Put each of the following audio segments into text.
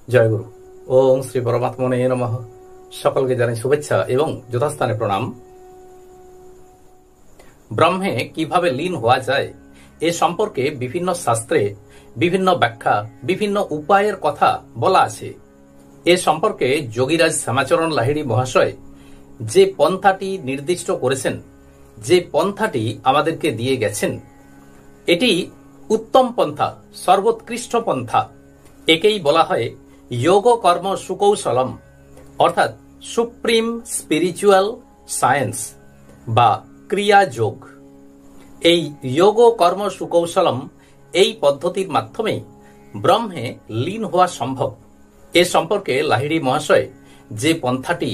জয়গুরু। ওম শ্রী পরমাত্মনে নমঃ। সকলকে জানাই শুভেচ্ছা এবং যথাস্থানে প্রণাম। ব্রহ্মে কিভাবে লীন হওয়া যায় এ সম্পর্কে বিভিন্ন শাস্ত্রে বিভিন্ন ব্যাখ্যা, বিভিন্ন উপায়ের কথা বলা আছে। এ সম্পর্কে যোগীরাজ শ্যামাচরণ লাহিড়ী মহাশয় যে পন্থাটি নির্দিষ্ট করেছেন, যে পন্থাটি আমাদেরকে দিয়ে গেছেন, এটি উত্তম পন্থা, সর্বোৎকৃষ্ট পন্থা। একেই বলা হয় যোগ কর্ম সুকৌশলম, অর্থাৎ সুপ্রিম স্পিরিচুয়াল সায়েন্স বা ক্রিয়া যোগ। এই যোগ কর্ম সুকৌশলম এই পদ্ধতির মাধ্যমে ব্রহ্মে লীন হওয়া সম্ভব। এ সম্পর্কে লাহিড়ী মহাশয় যে পন্থাটি,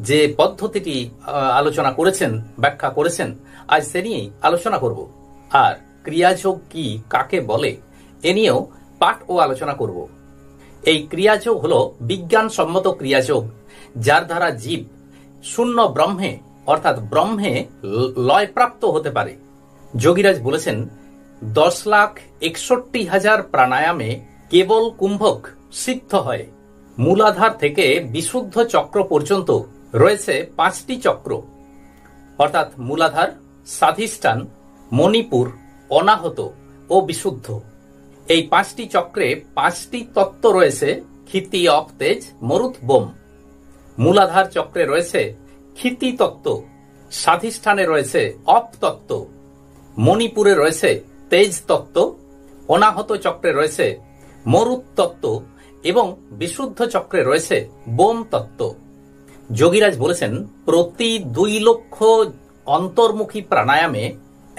যে পদ্ধতিটি আলোচনা করেছেন, ব্যাখ্যা করেছেন, আজ সে নিয়েই আলোচনা করব। আর ক্রিয়াযোগ কি, কাকে বলে, এ নিয়েও পাঠ ও আলোচনা করব। এই ক্রিয়াযোগ হল বিজ্ঞানসম্মত ক্রিয়াযোগ, যার দ্বারা জীব শূন্য ব্রহ্মে অর্থাৎ ব্রহ্মে লয়প্রাপ্ত হতে পারে। যোগীরাজ বলেছেন 10,61,000 প্রাণায়ামে কেবল কুম্ভক সিদ্ধ হয়। মূলাধার থেকে বিশুদ্ধ চক্র পর্যন্ত রয়েছে 5টি চক্র, অর্থাৎ মূলাধার, স্বাধিষ্ঠান, মণিপুর, অনাহত ও বিশুদ্ধ। এই 5টি চক্রে 5টি তত্ত্ব রয়েছে, ক্ষিতি, অপ, তেজ, মরুত, বোম। মূলাধার চক্রে রয়েছে ক্ষিতি তত্ত্ব, স্বাধিষ্ঠানে রয়েছে অপ তত্ত্ব, মণিপুরে রয়েছে তেজ তত্ত্ব, অনাহত চক্রে রয়েছে মরুত তত্ত্ব এবং বিশুদ্ধ চক্রে রয়েছে বোম তত্ত্ব। যোগীরাজ বলেছেন প্রতি 2 লক্ষ অন্তর্মুখী প্রাণায়ামে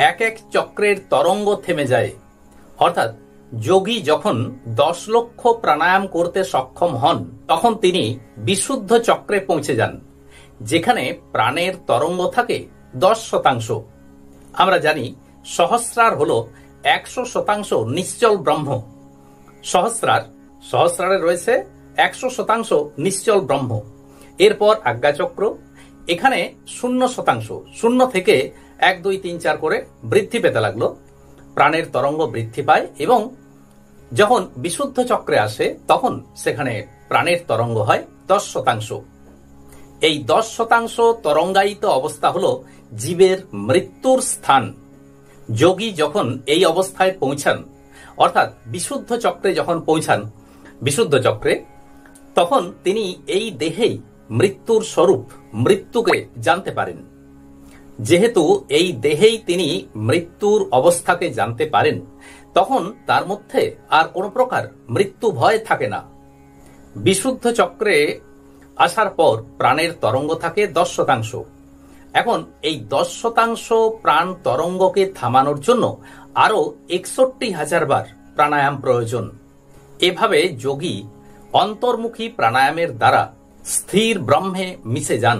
এক এক চক্রের তরঙ্গ থেমে যায়। অর্থাৎ যোগী যখন 10 লক্ষ প্রাণায়াম করতে সক্ষম হন, তখন তিনি বিশুদ্ধ চক্রে পৌঁছে যান, যেখানে প্রাণের তরঙ্গ থাকে 10%। আমরা জানি সহস্রার হল 100% নিশ্চল ব্রহ্ম। সহস্রারে রয়েছে 100% নিশ্চল ব্রহ্ম। এরপর আজ্ঞাচক্র, এখানে 0%, 0 থেকে 1, 2, 3, 4 করে বৃদ্ধি পেতে লাগলো। প্রাণের তরঙ্গ বৃদ্ধি পায় এবং যখন বিশুদ্ধ চক্রে আসে তখন সেখানে প্রাণের তরঙ্গ হয় 10%। এই 10% তরঙ্গায়িত অবস্থা হলো জীবের মৃত্যুর স্থান। যোগী যখন এই অবস্থায় পৌঁছান, অর্থাৎ বিশুদ্ধ চক্রে যখন পৌঁছান, বিশুদ্ধ চক্রে, তখন তিনি এই দেহেই মৃত্যুর স্বরূপ, মৃত্যুকে জানতে পারেন। যেহেতু এই দেহেই তিনি মৃত্যুর অবস্থাকে জানতে পারেন, তখন তার মধ্যে আর কোনো প্রকার মৃত্যু ভয় থাকে না। বিশুদ্ধ চক্রে আসার পর প্রাণের তরঙ্গ থাকে 10%। এখন এই 10% প্রাণ তরঙ্গকে থামানোর জন্য আরো 61,000 বার প্রাণায়াম প্রয়োজন। এভাবে যোগী অন্তর্মুখী প্রাণায়ামের দ্বারা স্থির ব্রহ্মে মিশে যান।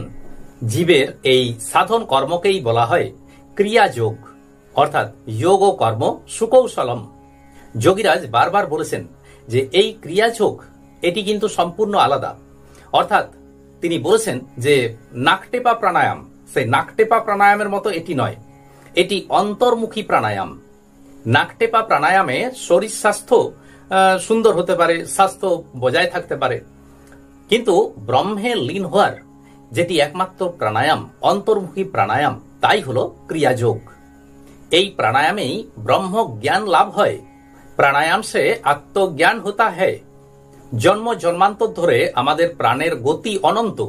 জীবের এই সাধন কর্মকেই বলা হয় ক্রিয়াযোগ, অর্থাৎ যোগ কর্ম সুকৌশলম। যোগীরাজ বারবার বলেছেন যে এই ক্রিয়াযোগ এটি কিন্তু সম্পূর্ণ আলাদা। অর্থাৎ তিনি বলেছেন যে নাকটেপা প্রাণায়াম, সেই নাকটেপা প্রাণায়ামের মতো এটি নয়, এটি অন্তর্মুখী প্রাণায়াম। নাকটেপা প্রাণায়ামে শরীর স্বাস্থ্য সুন্দর হতে পারে, স্বাস্থ্য বজায় থাকতে পারে, কিন্তু ব্রহ্মে লীন হওয়ার যেটি একমাত্র প্রাণায়াম, অন্তর্মুখী প্রাণায়াম, তাই হলো ক্রিয়াযোগ। এই প্রাণায়ামেই ব্রহ্ম জ্ঞান লাভ হয়। প্রাণায়াম সে আত্মজ্ঞান হতা হ্যায়। জন্ম জন্মান্তর ধরে আমাদের প্রাণের গতি অনন্ত,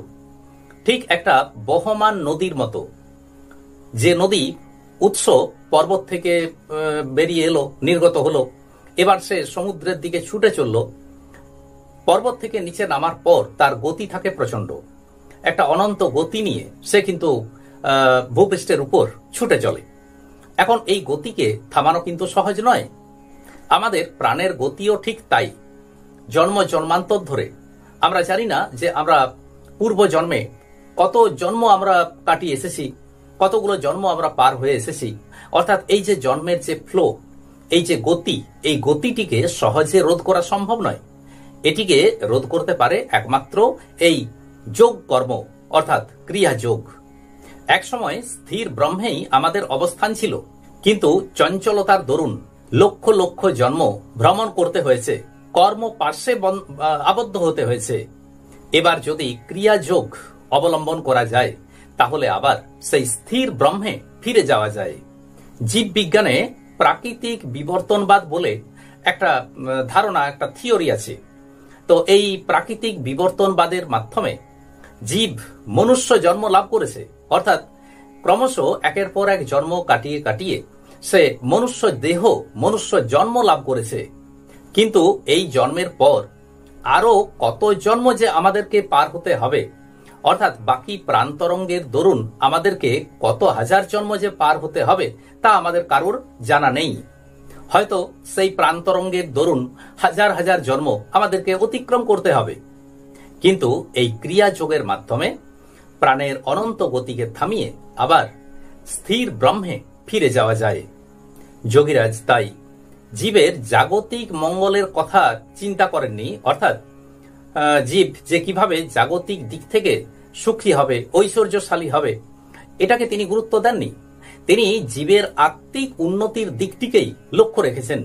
ঠিক একটা বহমান নদীর মতো। যে নদী উৎস পর্বত থেকে বেরিয়ে এলো, নির্গত হলো, এবার সে সমুদ্রের দিকে ছুটে চলল। পর্বত থেকে নিচে নামার পর তার গতি থাকে প্রচন্ড, একটা অনন্ত গতি নিয়ে সে কিন্তু ভূপৃষ্ঠের উপর ছুটে চলে। এখন এই গতিকে থামানো কিন্তু সহজ নয়। আমাদের প্রাণের গতিও ঠিক তাই। জন্ম জন্মান্তর ধরে আমরা জানি না যে আমরা পূর্ব জন্মে কত জন্ম আমরা কাটিয়ে এসেছি, কতগুলো জন্ম আমরা পার হয়ে এসেছি। অর্থাৎ এই যে জন্মের যে ফ্লো, এই যে গতি, এই গতিটিকে সহজে রোধ করা সম্ভব নয়। এটিকে রোধ করতে পারে একমাত্র এই যোগ কর্ম, অর্থাৎ ক্রিয়াযোগ। একসময় স্থির ব্রহ্মেই আমাদের অবস্থান ছিল, কিন্তু চঞ্চলতার দরুন লক্ষ লক্ষ জন্ম ভ্রমণ করতে হয়েছে। কর্ম পার্শ্বে আবদ্ধ হতে হয়েছে। এবার যদি ক্রিয়াযোগ অবলম্বন করা যায় তাহলে আবার সেই স্থির ব্রহ্মে ফিরে যাওয়া যায়। জীববিজ্ঞানে প্রাকৃতিক বিবর্তনবাদ বলে একটা ধারণা, একটা থিওরি আছে। তো এই প্রাকৃতিক বিবর্তনবাদের মাধ্যমে জীব মনুষ্য জন্ম লাভ করেছে, অর্থাৎ ক্রমশ একের পর এক জন্ম কাটিয়ে কাটিয়ে সে মনুষ্য দেহ, মনুষ্য জন্ম লাভ করেছে। কিন্তু এই জন্মের পর আরো কত জন্ম যে আমাদেরকে পার হতে হবে, অর্থাৎ বাকি প্রাণতরঙ্গের দরুন আমাদেরকে কত হাজার জন্ম যে পার হতে হবে তা আমাদের কারোর জানা নেই। হয়তো সেই প্রাণতরঙ্গের দরুন হাজার হাজার জন্ম আমাদেরকে অতিক্রম করতে হবে। কিন্তু এই ক্রিয়াযোগের মাধ্যমে প্রাণের অনন্ত গতিকে থামিয়ে আবার স্থির ব্রহ্মে ফিরে যাওয়া যায়। যোগীরাজ তাই জীবের জাগতিক মঙ্গলের কথা চিন্তা করেননি, অর্থাৎ জীব যে কিভাবে জাগতিক দিক থেকে সুখী হবে, ঐশ্বর্যশালী হবে, এটাকে তিনি গুরুত্ব দেননি। তিনি জীবের আত্মিক উন্নতির দিকটিকেই লক্ষ্য রেখেছেন।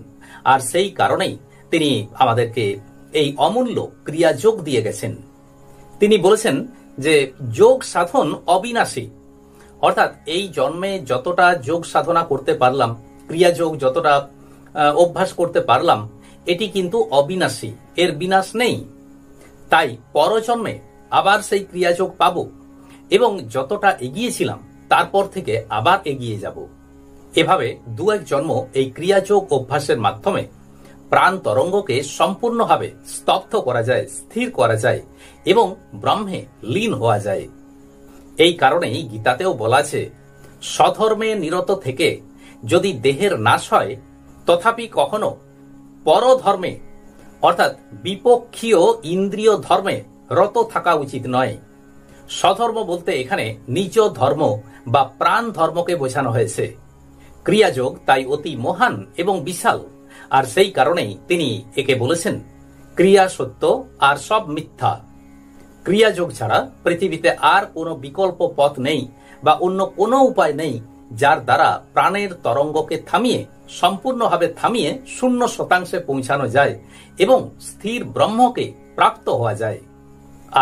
আর সেই কারণেই তিনি আমাদেরকে এই অমূল্য ক্রিয়াযোগ দিয়ে গেছেন। তিনি বলেছেন যে যোগ সাধন অবিনাশী, অর্থাৎ এই জন্মে যতটা যোগ সাধনা করতে পারলাম, ক্রিয়াযোগ যতটা অভ্যাস করতে পারলাম, এটি কিন্তু অবিনাশী, এর বিনাশ নেই। তাই পরজন্মে আবার সেই ক্রিয়াযোগ পাব এবং যতটা এগিয়েছিলাম তারপর থেকে আবার এগিয়ে যাব। এভাবে দু এক জন্ম এই ক্রিয়াযোগ অভ্যাসের মাধ্যমে প্রাণ তরঙ্গকে সম্পূর্ণভাবে স্তব্ধ করা যায়, স্থির করা যায় এবং ব্রহ্মে লীন হওয়া যায়। এই কারণেই গীতাতেও বলা আছে, স্বধর্মে নিরত থেকে যদি দেহের নাশ হয় তথাপি কখনো পরধর্মে, অর্থাৎ বিপক্ষীয় ইন্দ্রিয় ধর্মে রত থাকা উচিত নয়। স্বধর্ম বলতে এখানে নিজ ধর্ম বা প্রাণ ধর্মকে বোঝানো হয়েছে। ক্রিয়াযোগ তাই অতি মহান এবং বিশাল, আর সেই কারণেই তিনি একে বলেছেন ক্রিয়া সত্য আর সব মিথ্যা। ক্রিয়াযোগ ছাড়া পৃথিবীতে আর কোনো বিকল্প পথ নেই বা অন্য কোনো উপায় নেই যার দ্বারা প্রাণের তরঙ্গকে থামিয়ে, সম্পূর্ণভাবে থামিয়ে 0% পৌঁছানো যায় এবং স্থির ব্রহ্মকে প্রাপ্ত হওয়া যায়।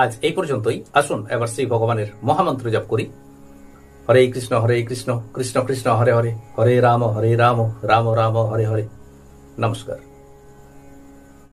আজ এই পর্যন্তই। আসুন এবার শ্রী ভগবানের মহামন্ত্র জপ করি। হরে কৃষ্ণ কৃষ্ণ কৃষ্ণ হরে হরে, হরে রাম রাম রাম হরে হরে। নমস্কার।